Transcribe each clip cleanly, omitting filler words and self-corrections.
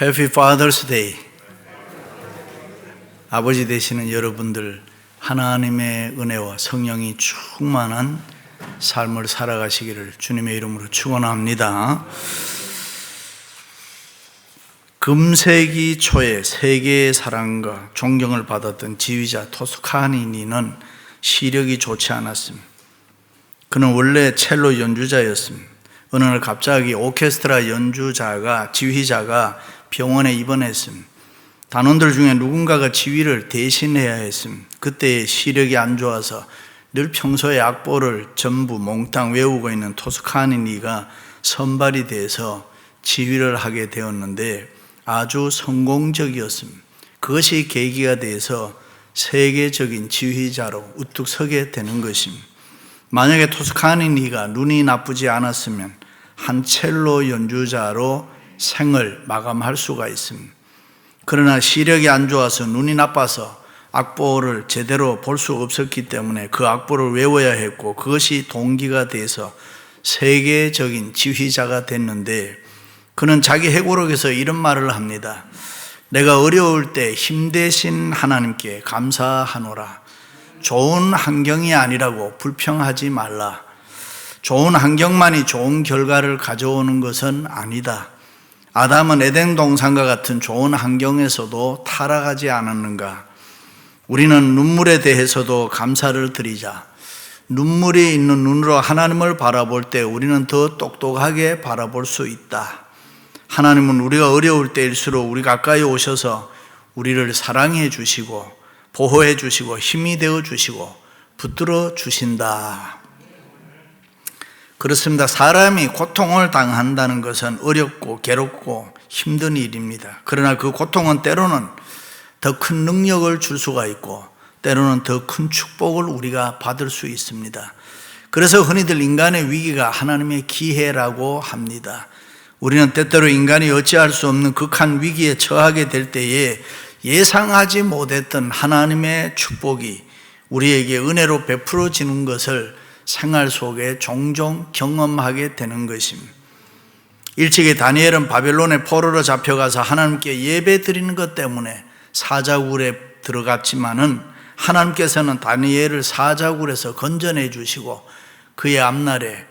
Happy Father's Day. 아버지 되시는 여러분들, 하나님의 은혜와 성령이 충만한 삶을 살아가시기를 주님의 이름으로 축원합니다. 금세기 초에 세계의 사랑과 존경을 받았던 지휘자 토스카니니는 시력이 좋지 않았습니다. 그는 원래 첼로 연주자였습니다. 어느 날 갑자기 오케스트라 연주자가, 지휘자가 병원에 입원했습니다. 단원들 중에 누군가가 지휘를 대신해야 했습니다. 그때 시력이 안 좋아서 늘 평소에 악보를 전부 몽땅 외우고 있는 토스카니니가 선발이 돼서 지휘를 하게 되었는데 아주 성공적이었습니다. 그것이 계기가 돼서 세계적인 지휘자로 우뚝 서게 되는 것입니다. 만약에 토스카니니가 눈이 나쁘지 않았으면 한 첼로 연주자로 생을 마감할 수가 있습니다. 그러나 시력이 안 좋아서 눈이 나빠서 악보를 제대로 볼 수 없었기 때문에 그 악보를 외워야 했고, 그것이 동기가 돼서 세계적인 지휘자가 됐는데, 그는 자기 회고록에서 이런 말을 합니다. 내가 어려울 때 힘 대신 하나님께 감사하노라. 좋은 환경이 아니라고 불평하지 말라. 좋은 환경만이 좋은 결과를 가져오는 것은 아니다. 아담은 에덴 동산과 같은 좋은 환경에서도 타락하지 않았는가? 우리는 눈물에 대해서도 감사를 드리자. 눈물이 있는 눈으로 하나님을 바라볼 때 우리는 더 똑똑하게 바라볼 수 있다. 하나님은 우리가 어려울 때일수록 우리 가까이 오셔서 우리를 사랑해 주시고 보호해 주시고 힘이 되어 주시고 붙들어 주신다. 그렇습니다. 사람이 고통을 당한다는 것은 어렵고 괴롭고 힘든 일입니다. 그러나 그 고통은 때로는 더 큰 능력을 줄 수가 있고 때로는 더 큰 축복을 우리가 받을 수 있습니다. 그래서 흔히들 인간의 위기가 하나님의 기회라고 합니다. 우리는 때때로 인간이 어찌할 수 없는 극한 위기에 처하게 될 때에 예상하지 못했던 하나님의 축복이 우리에게 은혜로 베풀어지는 것을 생활 속에 종종 경험하게 되는 것입니다. 일찍이 다니엘은 바벨론의 포로로 잡혀가서 하나님께 예배 드리는 것 때문에 사자굴에 들어갔지만은 하나님께서는 다니엘을 사자굴에서 건져내 주시고 그의 앞날에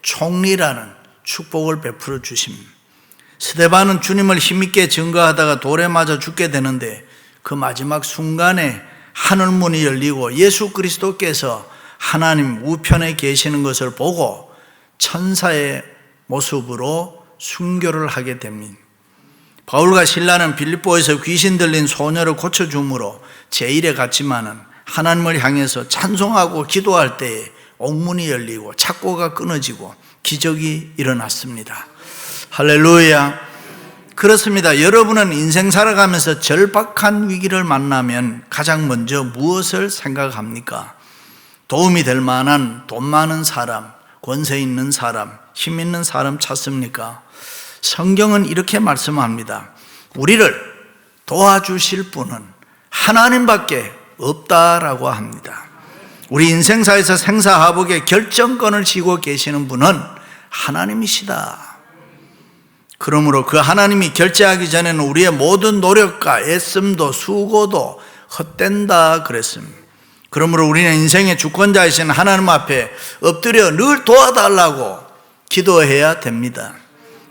총리라는 축복을 베풀어 주십니다. 스데반은 주님을 힘있게 증거하다가 돌에 맞아 죽게 되는데 그 마지막 순간에 하늘문이 열리고 예수 그리스도께서 하나님 우편에 계시는 것을 보고 천사의 모습으로 순교를 하게 됩니다. 바울과 실라는 빌립보에서 귀신 들린 소녀를 고쳐줌으로 제일에 갔지만은 하나님을 향해서 찬송하고 기도할 때에 옥문이 열리고 착고가 끊어지고 기적이 일어났습니다. 할렐루야. 그렇습니다. 여러분은 인생 살아가면서 절박한 위기를 만나면 가장 먼저 무엇을 생각합니까? 도움이 될 만한 돈 많은 사람, 권세 있는 사람, 힘 있는 사람 찾습니까? 성경은 이렇게 말씀합니다. 우리를 도와주실 분은 하나님밖에 없다라고 합니다. 우리 인생사에서 생사하복의 결정권을 쥐고 계시는 분은 하나님이시다. 그러므로 그 하나님이 결제하기 전에는 우리의 모든 노력과 애씀도 수고도 헛된다 그랬습니다. 그러므로 우리는 인생의 주권자이신 하나님 앞에 엎드려 늘 도와달라고 기도해야 됩니다.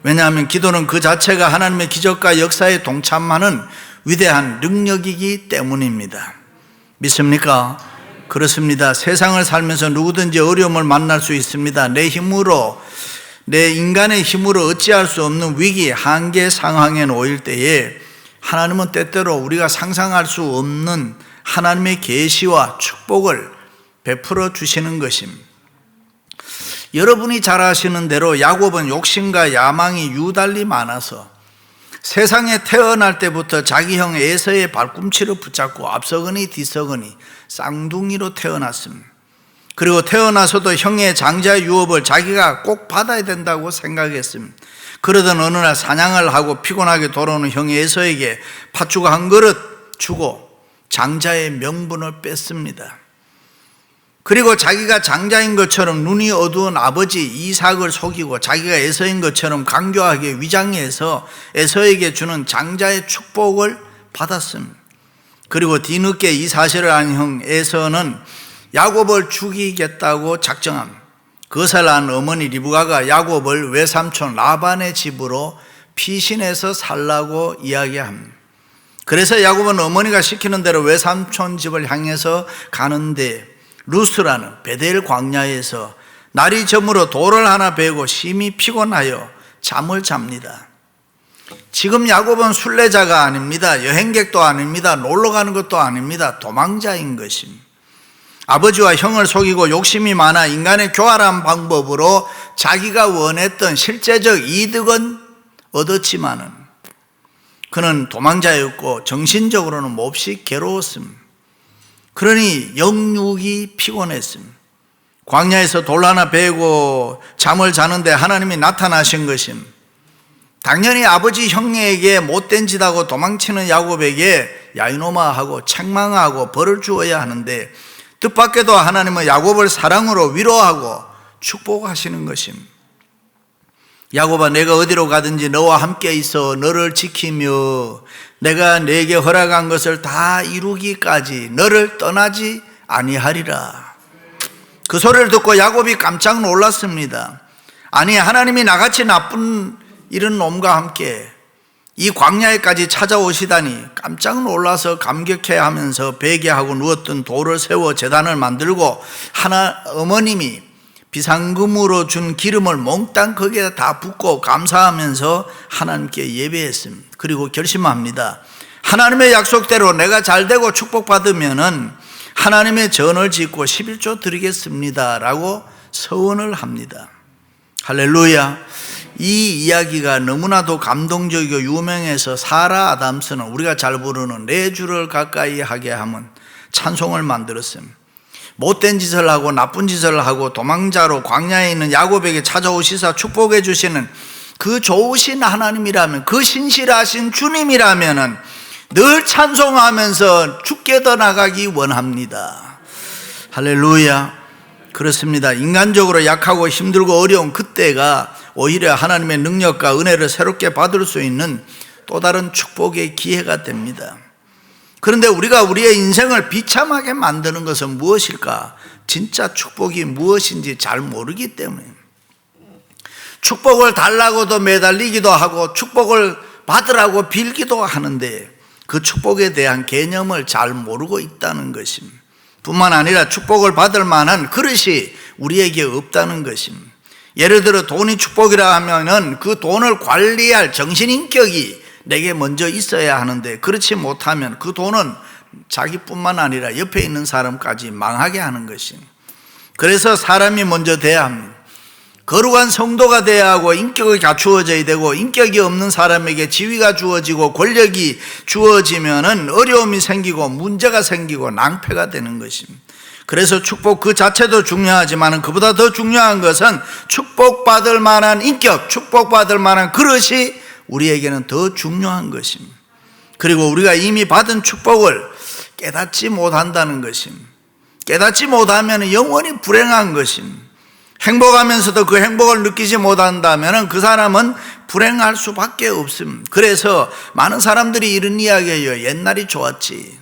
왜냐하면 기도는 그 자체가 하나님의 기적과 역사에 동참하는 위대한 능력이기 때문입니다. 믿습니까? 그렇습니다. 세상을 살면서 누구든지 어려움을 만날 수 있습니다. 내 힘으로, 내 인간의 힘으로 어찌할 수 없는 위기, 한계 상황에 놓일 때에 하나님은 때때로 우리가 상상할 수 없는 하나님의 계시와 축복을 베풀어 주시는 것입니다. 여러분이 잘 아시는 대로 야곱은 욕심과 야망이 유달리 많아서 세상에 태어날 때부터 자기 형 에서의 발꿈치를 붙잡고 앞서거니 뒤서거니 쌍둥이로 태어났습니다. 그리고 태어나서도 형의 장자 유업을 자기가 꼭 받아야 된다고 생각했습니다. 그러던 어느 날 사냥을 하고 피곤하게 돌아오는 형 에서에게 팥죽 한 그릇 주고 장자의 명분을 뺐습니다. 그리고 자기가 장자인 것처럼 눈이 어두운 아버지 이삭을 속이고 자기가 에서인 것처럼 강교하게 위장해서 에서에게 주는 장자의 축복을 받았습니다. 그리고 뒤늦게 이 사실을 안 형 에서는 야곱을 죽이겠다고 작정합니다. 그것을 안 어머니 리브가가 야곱을 외삼촌 라반의 집으로 피신해서 살라고 이야기합니다. 그래서 야곱은 어머니가 시키는 대로 외삼촌 집을 향해서 가는데 루스라는 베델 광야에서 날이 저물어 돌을 하나 베고 심히 피곤하여 잠을 잡니다. 지금 야곱은 순례자가 아닙니다. 여행객도 아닙니다. 놀러 가는 것도 아닙니다. 도망자인 것입니다. 아버지와 형을 속이고 욕심이 많아 인간의 교활한 방법으로 자기가 원했던 실제적 이득은 얻었지만은 그는 도망자였고 정신적으로는 몹시 괴로웠습니다. 그러니 영육이 피곤했습니다. 광야에서 돌 하나 베고 잠을 자는데 하나님이 나타나신 것입니다. 당연히 아버지 형에게 못된 짓하고 도망치는 야곱에게 야 이놈아 하고 책망하고 벌을 주어야 하는데 뜻밖에도 하나님은 야곱을 사랑으로 위로하고 축복하시는 것입니다. 야곱아, 내가 어디로 가든지 너와 함께 있어 너를 지키며 내가 내게 허락한 것을 다 이루기까지 너를 떠나지 아니하리라. 그 소리를 듣고 야곱이 깜짝 놀랐습니다. 아니, 하나님이 나같이 나쁜 이런 놈과 함께 이 광야에까지 찾아오시다니 깜짝 놀라서 감격해하면서 베개하고 누웠던 돌을 세워 제단을 만들고 어머님이 비상금으로 준 기름을 몽땅 거기에 다 붓고 감사하면서 하나님께 예배했습니다. 그리고 결심합니다. 하나님의 약속대로 내가 잘되고 축복받으면은 하나님의 전을 짓고 11조 드리겠습니다 라고 서원을 합니다. 할렐루야. 이 이야기가 너무나도 감동적이고 유명해서 사라 아담스는 우리가 잘 부르는 내 주를 가까이 하게 하면 찬송을 만들었습니다. 못된 짓을 하고 나쁜 짓을 하고 도망자로 광야에 있는 야곱에게 찾아오시사 축복해 주시는 그 좋으신 하나님이라면, 그 신실하신 주님이라면 늘 찬송하면서 주께 더 나가기 원합니다. 할렐루야. 그렇습니다. 인간적으로 약하고 힘들고 어려운 그때가 오히려 하나님의 능력과 은혜를 새롭게 받을 수 있는 또 다른 축복의 기회가 됩니다. 그런데 우리가 우리의 인생을 비참하게 만드는 것은 무엇일까? 진짜 축복이 무엇인지 잘 모르기 때문에. 축복을 달라고도 매달리기도 하고 축복을 받으라고 빌기도 하는데 그 축복에 대한 개념을 잘 모르고 있다는 것입니다. 뿐만 아니라 축복을 받을 만한 그릇이 우리에게 없다는 것입니다. 예를 들어 돈이 축복이라 하면은 그 돈을 관리할 정신인격이 내게 먼저 있어야 하는데 그렇지 못하면 그 돈은 자기뿐만 아니라 옆에 있는 사람까지 망하게 하는 것입니다. 그래서 사람이 먼저 돼야 합니다. 거룩한 성도가 돼야 하고 인격이 갖추어져야 되고 인격이 없는 사람에게 지위가 주어지고 권력이 주어지면은 어려움이 생기고 문제가 생기고 낭패가 되는 것입니다. 그래서 축복 그 자체도 중요하지만 그보다 더 중요한 것은 축복받을 만한 인격, 축복받을 만한 그릇이 우리에게는 더 중요한 것입니다. 그리고 우리가 이미 받은 축복을 깨닫지 못한다는 것입니다. 깨닫지 못하면 영원히 불행한 것입니다. 행복하면서도 그 행복을 느끼지 못한다면 그 사람은 불행할 수밖에 없습니다. 그래서 많은 사람들이 이런 이야기해요. 옛날이 좋았지.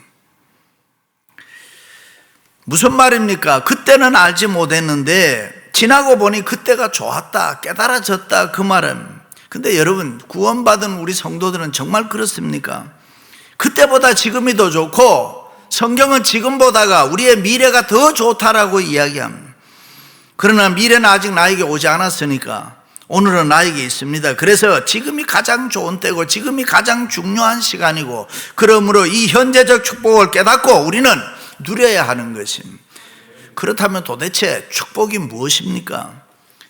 무슨 말입니까? 그때는 알지 못했는데 지나고 보니 그때가 좋았다, 깨달아졌다 그 말은. 근데 여러분, 구원받은 우리 성도들은 정말 그렇습니까? 그때보다 지금이 더 좋고 성경은 지금보다가 우리의 미래가 더 좋다라고 이야기합니다. 그러나 미래는 아직 나에게 오지 않았으니까 오늘은 나에게 있습니다. 그래서 지금이 가장 좋은 때고 지금이 가장 중요한 시간이고 그러므로 이 현재적 축복을 깨닫고 우리는 누려야 하는 것입니다. 그렇다면 도대체 축복이 무엇입니까?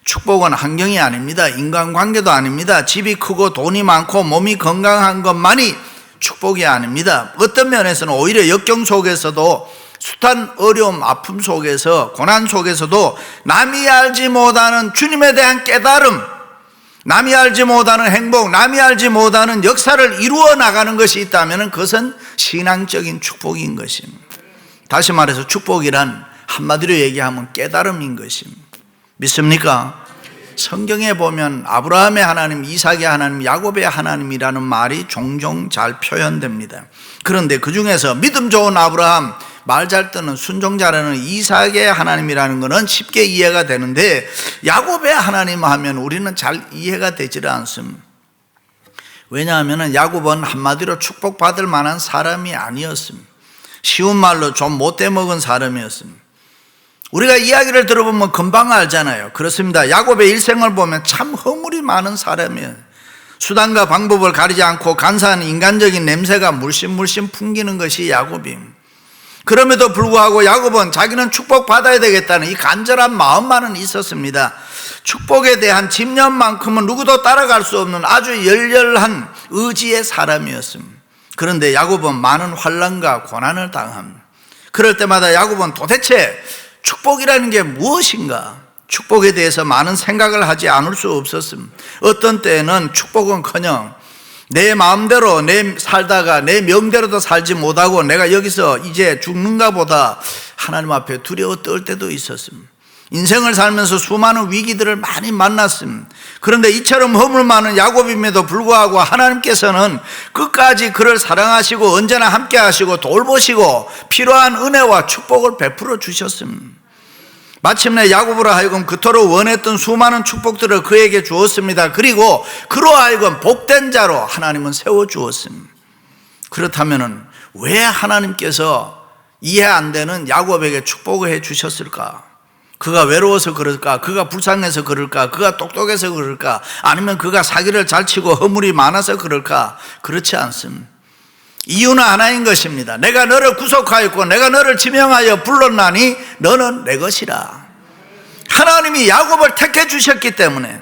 축복은 환경이 아닙니다. 인간관계도 아닙니다. 집이 크고 돈이 많고 몸이 건강한 것만이 축복이 아닙니다. 어떤 면에서는 오히려 역경 속에서도 숱한 어려움, 아픔 속에서, 고난 속에서도 남이 알지 못하는 주님에 대한 깨달음, 남이 알지 못하는 행복, 남이 알지 못하는 역사를 이루어 나가는 것이 있다면 그것은 신앙적인 축복인 것입니다. 다시 말해서 축복이란 한마디로 얘기하면 깨달음인 것입니다. 믿습니까? 성경에 보면 아브라함의 하나님, 이삭의 하나님, 야곱의 하나님이라는 말이 종종 잘 표현됩니다. 그런데 그 중에서 믿음 좋은 아브라함, 말 잘 듣는 순종 잘하는 이삭의 하나님이라는 것은 쉽게 이해가 되는데 야곱의 하나님 하면 우리는 잘 이해가 되질 않습니다. 왜냐하면 야곱은 한마디로 축복받을 만한 사람이 아니었습니다. 쉬운 말로 좀 못돼 먹은 사람이었습니다. 우리가 이야기를 들어보면 금방 알잖아요. 그렇습니다. 야곱의 일생을 보면 참 허물이 많은 사람이에요. 수단과 방법을 가리지 않고 간사한 인간적인 냄새가 물씬 풍기는 것이 야곱입니다. 그럼에도 불구하고 야곱은 자기는 축복받아야 되겠다는 이 간절한 마음만은 있었습니다. 축복에 대한 집념만큼은 누구도 따라갈 수 없는 아주 열렬한 의지의 사람이었습니다. 그런데 야곱은 많은 환난과 고난을 당합니다. 그럴 때마다 야곱은 도대체 축복이라는 게 무엇인가? 축복에 대해서 많은 생각을 하지 않을 수 없었습니다. 어떤 때는 축복은커녕 내 마음대로 살다가 내 명대로도 살지 못하고 내가 여기서 이제 죽는가 보다 하나님 앞에 두려워 떨 때도 있었습니다. 인생을 살면서 수많은 위기들을 많이 만났습니다. 그런데 이처럼 허물 많은 야곱임에도 불구하고 하나님께서는 끝까지 그를 사랑하시고 언제나 함께 하시고 돌보시고 필요한 은혜와 축복을 베풀어 주셨습니다. 마침내 야곱으로 하여금 그토록 원했던 수많은 축복들을 그에게 주었습니다. 그리고 그로 하여금 복된 자로 하나님은 세워주었습니다. 그렇다면 왜 하나님께서 이해 안 되는 야곱에게 축복을 해 주셨을까? 그가 외로워서 그럴까? 그가 불쌍해서 그럴까? 그가 똑똑해서 그럴까? 아니면 그가 사기를 잘 치고 허물이 많아서 그럴까? 그렇지 않습니다. 이유는 하나인 것입니다. 내가 너를 구속하였고 내가 너를 지명하여 불렀나니 너는 내 것이라. 하나님이 야곱을 택해 주셨기 때문에,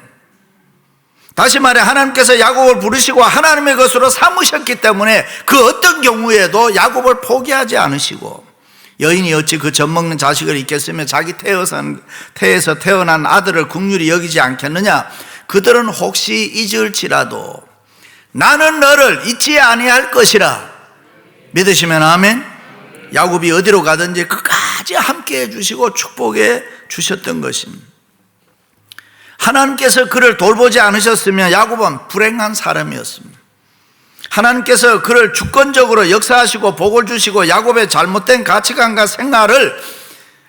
다시 말해 하나님께서 야곱을 부르시고 하나님의 것으로 삼으셨기 때문에 그 어떤 경우에도 야곱을 포기하지 않으시고, 여인이 어찌 그 젖먹는 자식을 잊겠으며 자기 태에서 태어난 아들을 긍휼히 여기지 않겠느냐? 그들은 혹시 잊을지라도 나는 너를 잊지 아니할 것이라. 믿으시면 아멘. 야곱이 어디로 가든지 끝까지 함께 해주시고 축복해 주셨던 것입니다. 하나님께서 그를 돌보지 않으셨으면 야곱은 불행한 사람이었습니다. 하나님께서 그를 주권적으로 역사하시고 복을 주시고 야곱의 잘못된 가치관과 생활을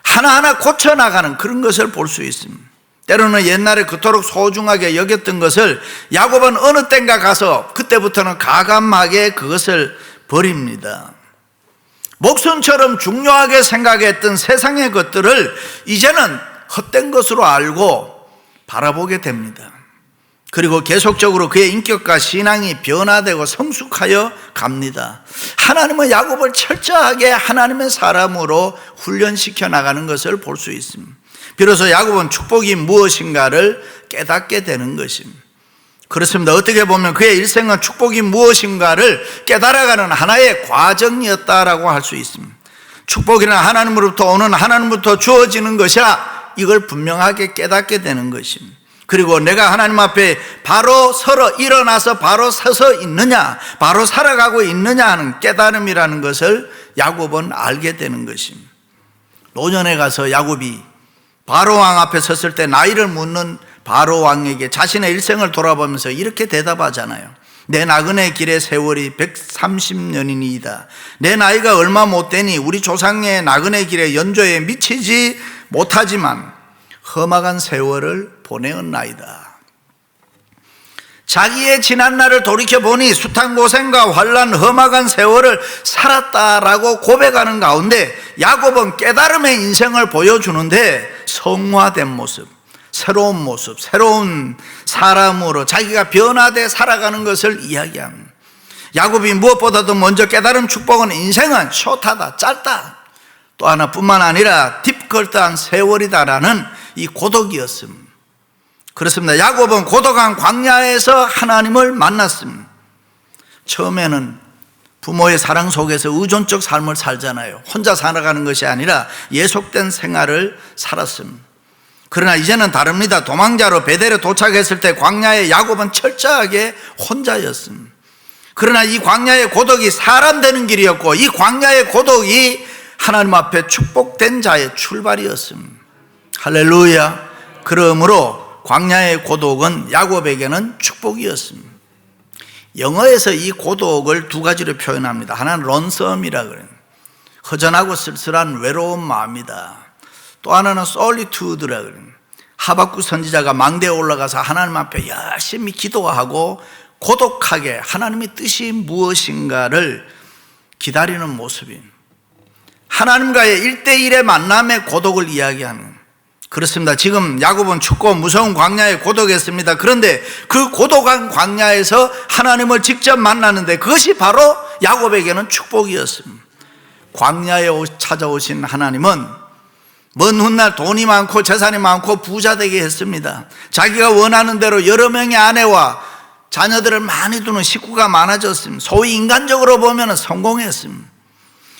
하나하나 고쳐나가는 그런 것을 볼 수 있습니다. 때로는 옛날에 그토록 소중하게 여겼던 것을 야곱은 어느 땐가 가서 그때부터는 가감하게 그것을 버립니다. 목숨처럼 중요하게 생각했던 세상의 것들을 이제는 헛된 것으로 알고 바라보게 됩니다. 그리고 계속적으로 그의 인격과 신앙이 변화되고 성숙하여 갑니다. 하나님은 야곱을 철저하게 하나님의 사람으로 훈련시켜 나가는 것을 볼 수 있습니다. 비로소 야곱은 축복이 무엇인가를 깨닫게 되는 것입니다. 그렇습니다. 어떻게 보면 그의 일생은 축복이 무엇인가를 깨달아가는 하나의 과정이었다라고 할 수 있습니다. 축복이란 하나님으로부터 오는, 하나님부터 주어지는 것이라 이걸 분명하게 깨닫게 되는 것입니다. 그리고 내가 하나님 앞에 바로 일어나서 바로 서서 있느냐, 바로 살아가고 있느냐 하는 깨달음이라는 것을 야곱은 알게 되는 것입니다. 노년에 가서 야곱이 바로왕 앞에 섰을 때 나이를 묻는 바로왕에게 자신의 일생을 돌아보면서 이렇게 대답하잖아요. 내 나그네 길의 세월이 130년이니이다. 내 나이가 얼마 못 되니 우리 조상의 나그네 길의 연조에 미치지 못하지만 험악한 세월을 보내었나이다. 자기의 지난 날을 돌이켜보니 숱한 고생과 환난, 험악한 세월을 살았다라고 고백하는 가운데 야곱은 깨달음의 인생을 보여주는데 성화된 모습, 새로운 사람으로 자기가 변화돼 살아가는 것을 이야기합니다. 야곱이 무엇보다도 먼저 깨달은 축복은 인생은 숏하다, 짧다, 또 하나뿐만 아니라 딥컬트한 세월이다라는 이 고독이었습니다. 그렇습니다. 야곱은 고독한 광야에서 하나님을 만났습니다. 처음에는 부모의 사랑 속에서 의존적 삶을 살잖아요. 혼자 살아가는 것이 아니라 예속된 생활을 살았습니다. 그러나 이제는 다릅니다. 도망자로 베델에 도착했을 때 광야의 야곱은 철저하게 혼자였습니다. 그러나 이 광야의 고독이 사람 되는 길이었고 이 광야의 고독이 하나님 앞에 축복된 자의 출발이었습니다. 할렐루야. 그러므로 광야의 고독은 야곱에게는 축복이었습니다. 영어에서 이 고독을 두 가지로 표현합니다. 하나는 런섬이라 그래요. 허전하고 쓸쓸한 외로운 마음이다. 또 하나는 솔리투드라 그래요. 하박국 선지자가 망대에 올라가서 하나님 앞에 열심히 기도하고 고독하게 하나님의 뜻이 무엇인가를 기다리는 모습입니다. 하나님과의 1대1의 만남의 고독을 이야기하는. 그렇습니다. 지금 야곱은 춥고 무서운 광야에 고독했습니다. 그런데 그 고독한 광야에서 하나님을 직접 만나는데 그것이 바로 야곱에게는 축복이었습니다. 광야에 찾아오신 하나님은 먼 훗날 돈이 많고 재산이 많고 부자 되게 했습니다. 자기가 원하는 대로 여러 명의 아내와 자녀들을 많이 두는 식구가 많아졌습니다. 소위 인간적으로 보면 성공했습니다.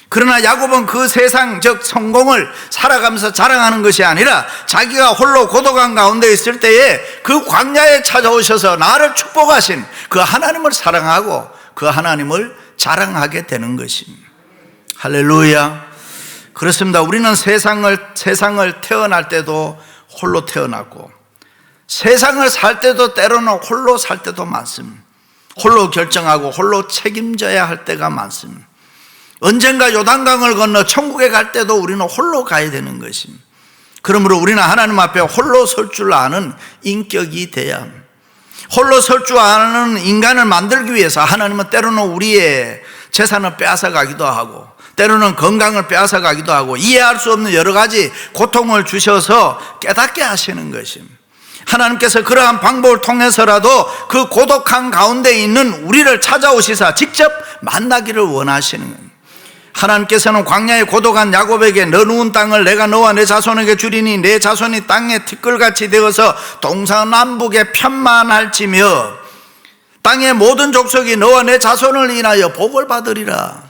그러나 야곱은 그 세상적 성공을 살아가면서 자랑하는 것이 아니라 자기가 홀로 고독한 가운데 있을 때에 그 광야에 찾아오셔서 나를 축복하신 그 하나님을 사랑하고 그 하나님을 자랑하게 되는 것입니다. 할렐루야. 그렇습니다. 우리는 세상을 태어날 때도 홀로 태어났고 세상을 살 때도 때로는 홀로 살 때도 많습니다. 홀로 결정하고 홀로 책임져야 할 때가 많습니다. 언젠가 요단강을 건너 천국에 갈 때도 우리는 홀로 가야 되는 것입니다. 그러므로 우리는 하나님 앞에 홀로 설 줄 아는 인격이 돼야 합니다. 홀로 설 줄 아는 인간을 만들기 위해서 하나님은 때로는 우리의 재산을 빼앗아 가기도 하고 때로는 건강을 빼앗아 가기도 하고 이해할 수 없는 여러 가지 고통을 주셔서 깨닫게 하시는 것입니다. 하나님께서 그러한 방법을 통해서라도 그 고독한 가운데 있는 우리를 찾아오시사 직접 만나기를 원하시는 겁니다. 하나님께서는 광야에 고독한 야곱에게 너 누운 땅을 내가 너와 내 자손에게 주리니 내 자손이 땅의 티끌같이 되어서 동서남북에 편만할지며 땅의 모든 족속이 너와 내 자손을 인하여 복을 받으리라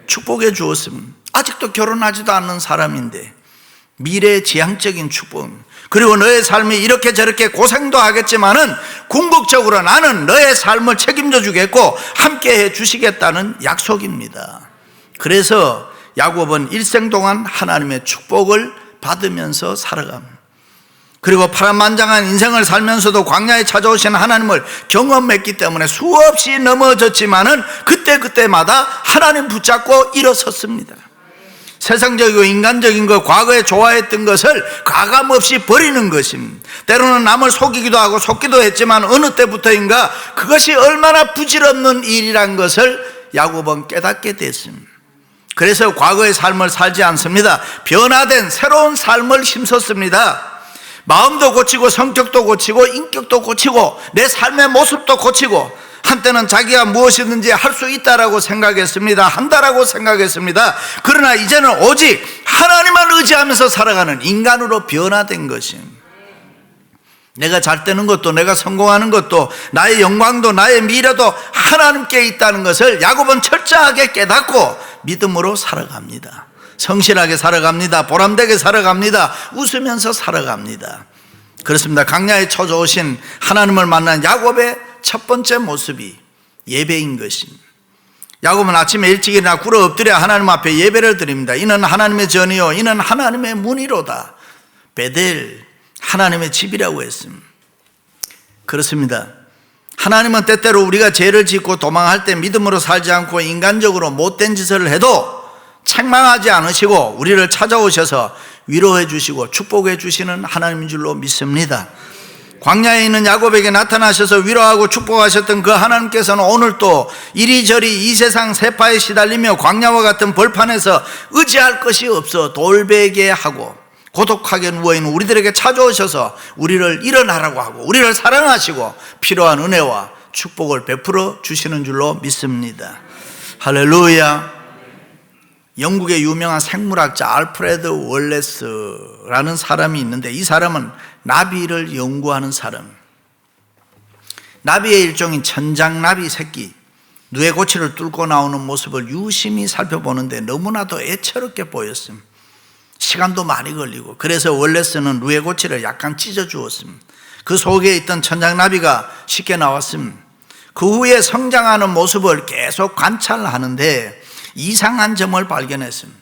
축복해 주었습니다. 아직도 결혼하지도 않는 사람인데 미래지향적인 축복, 그리고 너의 삶이 이렇게 저렇게 고생도 하겠지만은 궁극적으로 나는 너의 삶을 책임져 주겠고 함께 해 주시겠다는 약속입니다. 그래서 야곱은 일생 동안 하나님의 축복을 받으면서 살아갑니다. 그리고 파란만장한 인생을 살면서도 광야에 찾아오신 하나님을 경험했기 때문에 수없이 넘어졌지만은 그때마다 하나님 붙잡고 일어섰습니다. 세상적이고 인간적인 것, 과거에 좋아했던 것을 가감없이 버리는 것입니다. 때로는 남을 속이기도 하고 속기도 했지만 어느 때부터인가 그것이 얼마나 부질없는 일이란 것을 야곱은 깨닫게 됐습니다. 그래서 과거의 삶을 살지 않습니다. 변화된 새로운 삶을 힘썼습니다. 마음도 고치고 성격도 고치고 인격도 고치고 내 삶의 모습도 고치고, 한때는 자기가 무엇이든지 할 수 있다라고 생각했습니다. 한다라고 생각했습니다. 그러나 이제는 오직 하나님만 의지하면서 살아가는 인간으로 변화된 것입니다. 내가 잘 되는 것도, 내가 성공하는 것도, 나의 영광도, 나의 미래도 하나님께 있다는 것을 야곱은 철저하게 깨닫고 믿음으로 살아갑니다. 성실하게 살아갑니다. 보람되게 살아갑니다. 웃으면서 살아갑니다. 그렇습니다. 광야에 찾아오신 하나님을 만난 야곱의 첫 번째 모습이 예배인 것입니다. 야곱은 아침에 일찍 일어나 꿇어 엎드려 하나님 앞에 예배를 드립니다. 이는 하나님의 전이요 이는 하나님의 문이로다. 베델, 하나님의 집이라고 했습니다. 그렇습니다. 하나님은 때때로 우리가 죄를 짓고 도망할 때 믿음으로 살지 않고 인간적으로 못된 짓을 해도 책망하지 않으시고 우리를 찾아오셔서 위로해 주시고 축복해 주시는 하나님인 줄로 믿습니다. 광야에 있는 야곱에게 나타나셔서 위로하고 축복하셨던 그 하나님께서는 오늘 또 이리저리 이 세상 세파에 시달리며 광야와 같은 벌판에서 의지할 것이 없어 돌베개하고 고독하게 누워있는 우리들에게 찾아오셔서 우리를 일어나라고 하고 우리를 사랑하시고 필요한 은혜와 축복을 베풀어 주시는 줄로 믿습니다. 할렐루야. 영국의 유명한 생물학자 알프레드 월레스라는 사람이 있는데, 이 사람은 나비를 연구하는 사람. 나비의 일종인 천장나비 새끼, 누에 고치를 뚫고 나오는 모습을 유심히 살펴보는데 너무나도 애처롭게 보였습니다. 시간도 많이 걸리고, 그래서 월레스는 누에 고치를 약간 찢어 주었습니다. 그 속에 있던 천장나비가 쉽게 나왔습니다. 그 후에 성장하는 모습을 계속 관찰하는데 이상한 점을 발견했습니다.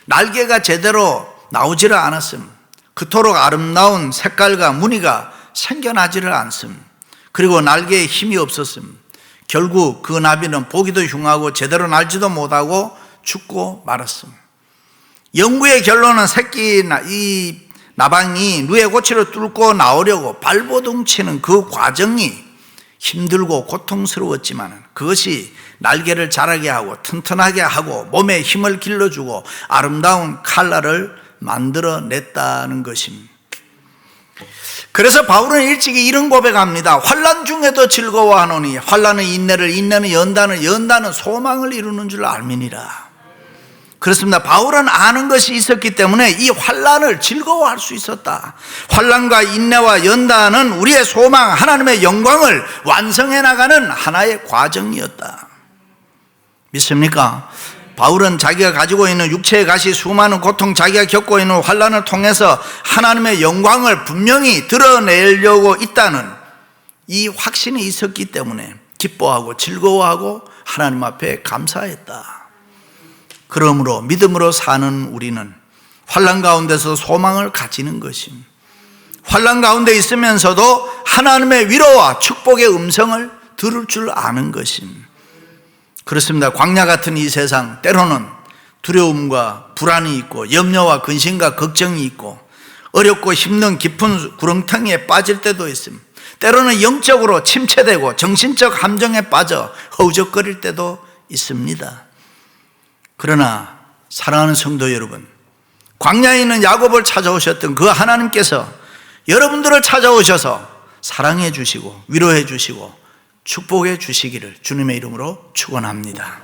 날개가 제대로 나오지를 않았습니다. 그토록 아름다운 색깔과 무늬가 생겨나지를 않습니다. 그리고 날개에 힘이 없었습니다. 결국 그 나비는 보기도 흉하고 제대로 날지도 못하고 죽고 말았습니다. 연구의 결론은 이 나방이 누에 고치를 뚫고 나오려고 발버둥 치는 그 과정이 힘들고 고통스러웠지만 그것이 날개를 자라게 하고 튼튼하게 하고 몸에 힘을 길러주고 아름다운 칼날을 만들어냈다는 것입니다. 그래서 바울은 일찍이 이런 고백합니다. 환난 중에도 즐거워하노니 환난은 인내를, 인내는 연단을, 연단은 소망을 이루는 줄 알미니라. 그렇습니다. 바울은 아는 것이 있었기 때문에 이 환난을 즐거워할 수 있었다. 환난과 인내와 연단은 우리의 소망, 하나님의 영광을 완성해 나가는 하나의 과정이었다. 믿습니까? 바울은 자기가 가지고 있는 육체에 가시 수많은 고통, 자기가 겪고 있는 환난을 통해서 하나님의 영광을 분명히 드러내려고 있다는 이 확신이 있었기 때문에 기뻐하고 즐거워하고 하나님 앞에 감사했다. 그러므로 믿음으로 사는 우리는 환난 가운데서 소망을 가지는 것입니다. 환난 가운데 있으면서도 하나님의 위로와 축복의 음성을 들을 줄 아는 것입니다. 그렇습니다. 광야 같은 이 세상, 때로는 두려움과 불안이 있고 염려와 근심과 걱정이 있고 어렵고 힘든 깊은 구렁텅이에 빠질 때도 있습니다. 때로는 영적으로 침체되고 정신적 함정에 빠져 허우적거릴 때도 있습니다. 그러나 사랑하는 성도 여러분, 광야에 있는 야곱을 찾아오셨던 그 하나님께서 여러분들을 찾아오셔서 사랑해 주시고 위로해 주시고 축복해 주시기를 주님의 이름으로 축원합니다.